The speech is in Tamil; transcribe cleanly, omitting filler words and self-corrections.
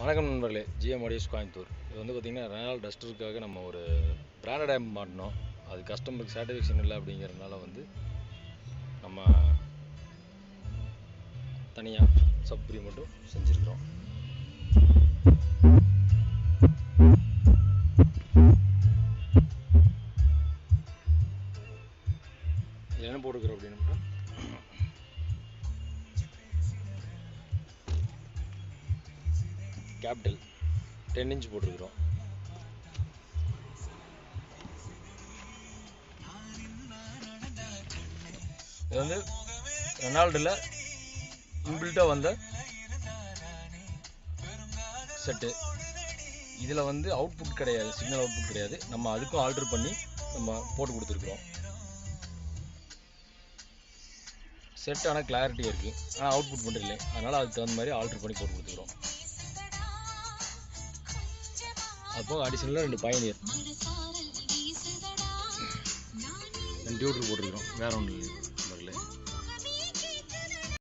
வணக்கம் நண்பர்களே, ஜிஎம் ஆடியோஸ் கோயம்புத்தூர். இது வந்து பார்த்திங்கன்னா ரெனால்ட் டஸ்டருக்காக நம்ம ஒரு பிராண்டட் ஆப் மாட்டினோம். அது கஸ்டமருக்கு சாட்டிஸ்ஃபேக்ஷன் இல்லை அப்படிங்கிறதுனால வந்து நம்ம தனியாக சப்ரி மட்டும் செஞ்சுருக்கிறோம். இது என்ன போட்டுக்கிறோம் அப்படின்னு கேபிட்டல் 10 இன்ச் போட்டிருக்கிறோம். இது வந்து ரெனால்டில் இன்பில்ட்டாக வந்த செட்டு. இதில் வந்து அவுட்புட் கிடையாது, சிக்னல் அவுட்புட் கிடையாது. நம்ம அதுக்கும் ஆல்டர் பண்ணி நம்ம போட்டு கொடுத்துருக்குறோம். செட் ஆனால் கிளாரிட்டி இருக்குது, ஆனால் அவுட்புட் மட்டும் இல்லை. அதனால் அதுக்கு தகுந்த மாதிரி ஆல்டர் பண்ணி போட்டு கொடுத்துக்கிறோம். அப்போ அடிஷனலாக 2 பயனியர் 2 டியூட்டர் போட்டிருக்கிறோம். வேற ஒன்றும் இல்லை.